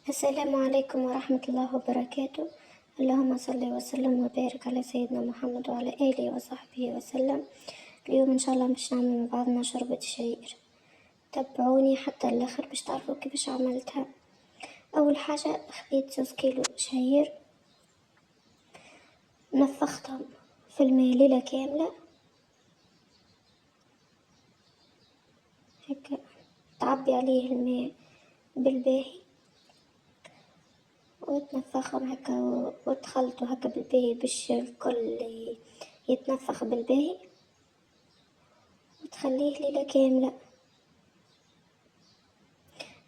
السلام عليكم ورحمة الله وبركاته. اللهم صل وسلم وبارك على سيدنا محمد وعلى آله وصحبه وسلم. اليوم إن شاء الله باش نعمل مع بعضنا شوربة شعير. تبعوني حتى الآخر باش تعرفوا كيفاش عملتها. أول حاجة خذيت 2 كيلو شعير، نفختهم في الماء ليلة كاملة هكا، تعبي عليه الماء بالباهي وتنفخهم هكا وتخلطوا هكا بالباهي باش الكل يتنفخ بالباهي، وتخليه ليلة كاملة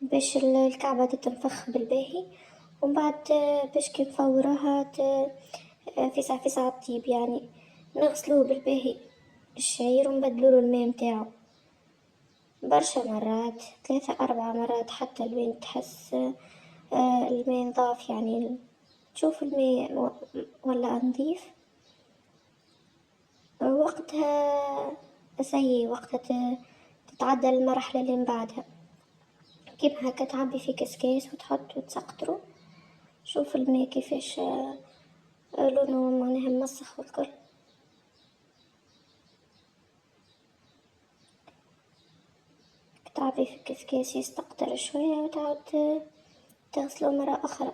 باش الكعبة تتنفخ بالباهي. ومن بعد باش كي نفوروها في ساعة طيب، يعني نغسلوه بالباهي الشعير ونبدلوله الماء متاعو برشا مرات، 3 4 مرات، حتى لوين تحس الماء نضاف، يعني تشوف الماء ولا نظيف وقتها سيء، وقتها تتعدى المرحلة اللي من بعدها. كيف هكا تعبي في كسكاس وتحط وتسقطره، شوف الماء كيفاش لونه معناها مسخ والكل. تعبي في كسكاس يستقطر شوية وتعود تغسله مرة أخرى،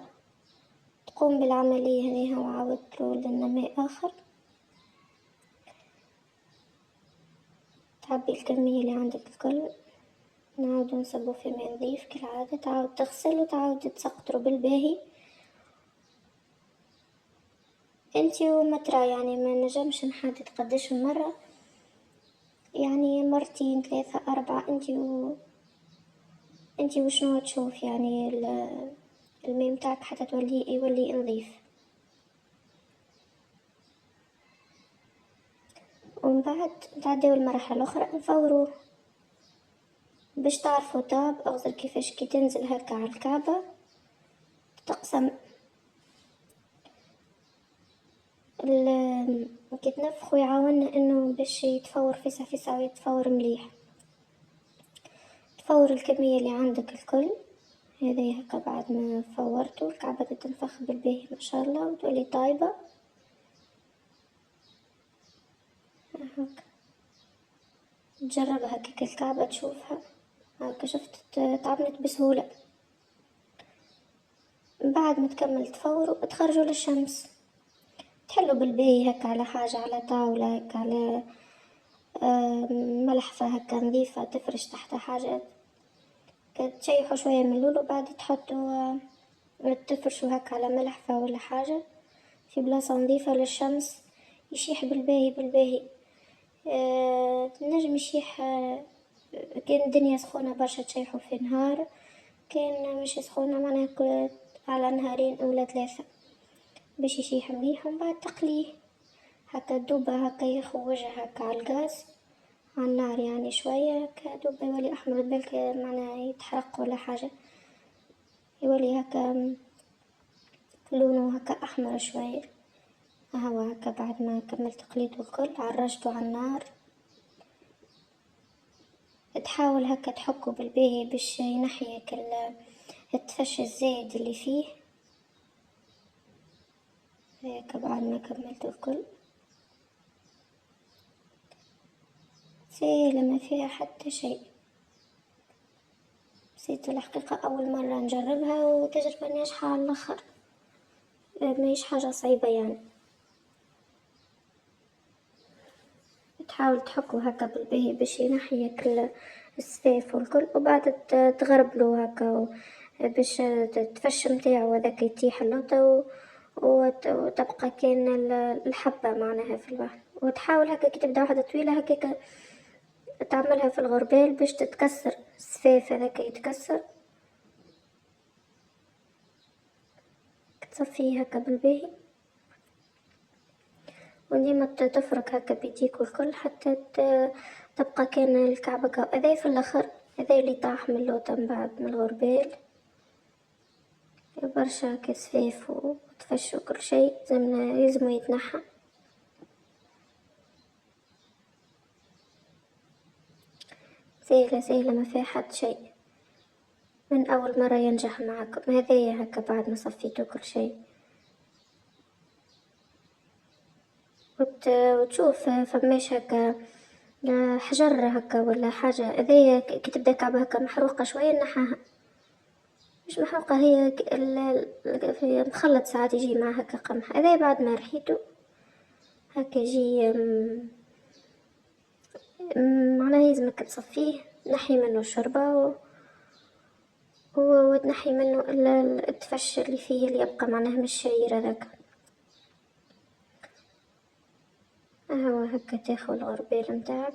تقوم بالعملية هنيها وعاودتلو لنا ماء آخر. تعبي الكمية اللي عندك الكل، نعاودو نصبو في ماء نظيف كالعادة، تعاود تغسل وتعاود تسقطرو بالباهي. انتي ومترا، يعني ما نجمش نحدد قداش مرة، يعني مرتين 3 4، انتي وشنو تشوف يعني الماء متاعك حتى يولي نظيف. ومن بعد نتعداو المرحلة الأخرى نفوروه باش تعرفوا طاب أغزر كيفاش كي تنزل هكا على الكعبة تقسم كي تنفخو يعاوننا انه باش يتفور في ساعة ويتفور مليح. تفور الكمية اللي عندك الكل هذا هكا، بعد ما فورتو الكعبة تنفخ بالباهي ما شاء الله وتولي طايبة هكا. تجربها هكا الكعبة تشوفها هكا، شفت تعبنت بسهولة. بعد ما تكمل تفورو تخرجوا للشمس، تحلوا بالباهي هكا على حاجة، على طاولة هكا، على ملحفة هكا نظيفة تفرش تحتها حاجة، تشيحوا شوية من اللول وبعد تحطوا تفرشوا هكا على ملحفة ولا حاجة في بلاصة نظيفة للشمس، يشيح بالباهي. نجم يشيح كان الدنيا سخونة برشا تشيحوا في نهار، كان مش سخونة معناها على نهارين ولا 3 باش يشيح مليح. ومن بعد تقليه هكا دوبة هكا، يخوجها هكا على الغاز على النار، يعني شوية هكا دوبة يولي أحمر، بالك معناها يتحرق ولا حاجة، يولي هكا لونه هكا أحمر شوية. هوا هكا بعد ما كملت قليته الكل عرجته على النار، تحاول هكا تحكه بالباهي باش ينحي هكا التفش الزايد اللي فيه هكا. بعد ما كملته الكل سهلة ما فيها حتى شيء، نسيت الحقيقة أول مرة نجربها وتجربة ناجحة على الآخر، ماهيش حاجة صعيبة يعني. تحاول تحكو هكا بالباهي باش ينحي كل السفاف والكل، وبعد تغربلو هكا باش تفش متاعو هذاك يتيح اللوطة وتبقى كان الحبة معناها في البحر. وتحاول هكا كي تبدا واحدة طويلة هكاك تعملها في الغربال باش تتكسر السفاف هذاك يتكسر، تصفيه هكا بالباهي وديما تفرك هكا بيديك والكل حتى تبقى كان الكعبة هذا في الآخر. هذا اللي طاح من اللوطة من بعد من الغربال برشا كسفاف وتفش وكل شيء لازم يتنحى. سهلة ما فيها حد شيء. من أول مرة ينجح معكم. هذايا هكا بعد ما صفيتوا كل شيء وتشوف فماش هكا حجر هكا ولا حاجة. هذايا كي تبدا كعبة هكا محروقة شوية نحاها، مش محروقة هي في مخلط ساعات يجي مع هكا قمح. هذايا بعد ما رحيتو هكا يجي معناها يلزمك تصفيه، تنحي منه الشوربة وتنحي منه التفش اللي فيه اللي يبقى معناها من الشعير هذاك. هو هكا تاخذ الغربال متاعك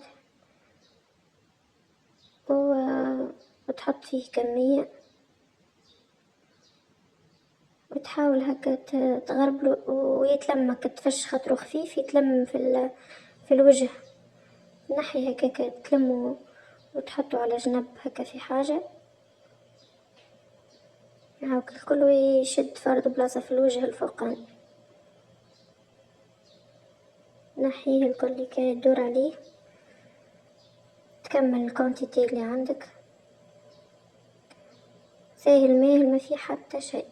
وتحط فيه كمية وتحاول هكا تغربله ويتلم هكا تفش خاطره خفيف يتلم في الوجه. نحي هكا تلمه وتحطه على جنب هكا في حاجة، هاك الكل يشد فرد بلاصة في الوجه الفوقاني. نحيه الكل كي تدور عليه، تكمل الكونتيتي اللي عندك. ساهل ماهل ما في حتى شيء.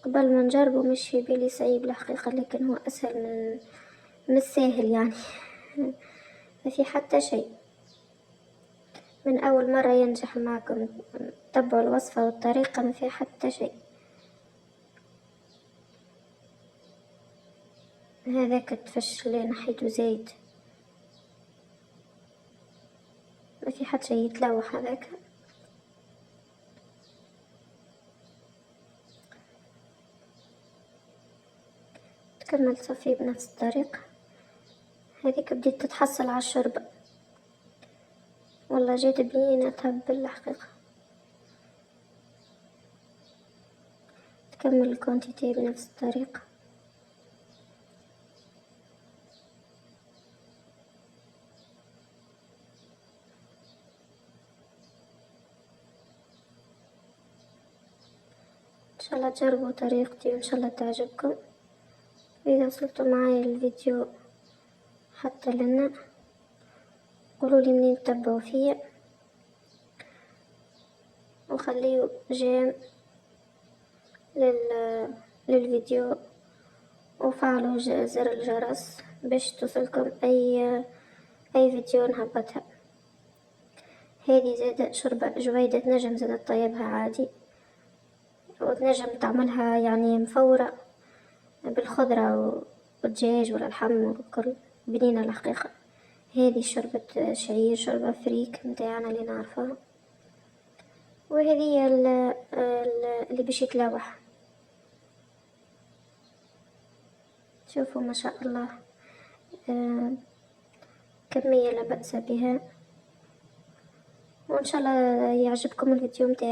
قبل ما نجربه مش في بالي صعيب الحقيقة، لكن هو أسهل من الساهل يعني. ما في حتى شيء. من أول مرة ينجح معكم، تبعوا الوصفة والطريقة ما في حتى شيء. هذاك التفش اللي نحيته زايد، ما في حتى شيء يتلوح هذاك. تكمل تصفيه بنفس الطريقة. هذيك بديت تتحصل على الشوربة، والله جات بنينة تهبل الحقيقة. تكمل الكونتيتي بنفس الطريقة. ان شاء الله تجربوا طريقتي وان شاء الله تعجبكم. اذا وصلتوا معايا الفيديو حتى لنا قولوا لي منين تتبعوا فيا، وخليوا جيم للفيديو وفعلوا زر الجرس باش توصلكم اي فيديو نهبطها. هذه زادة شوربة جويدة، تنجم زادة تطيبها عادي، وتنجم تعملها يعني مفورة بالخضرة والدجاج ولا اللحم والكل، بنينة الحقيقة. هذه شوربة شعير، شوربة فريك متاعنا اللي نعرفها، وهذه اللي باش يتلوح. شوفوا ما شاء الله كمية لا بأس بها. وإن شاء الله يعجبكم الفيديو متاعي.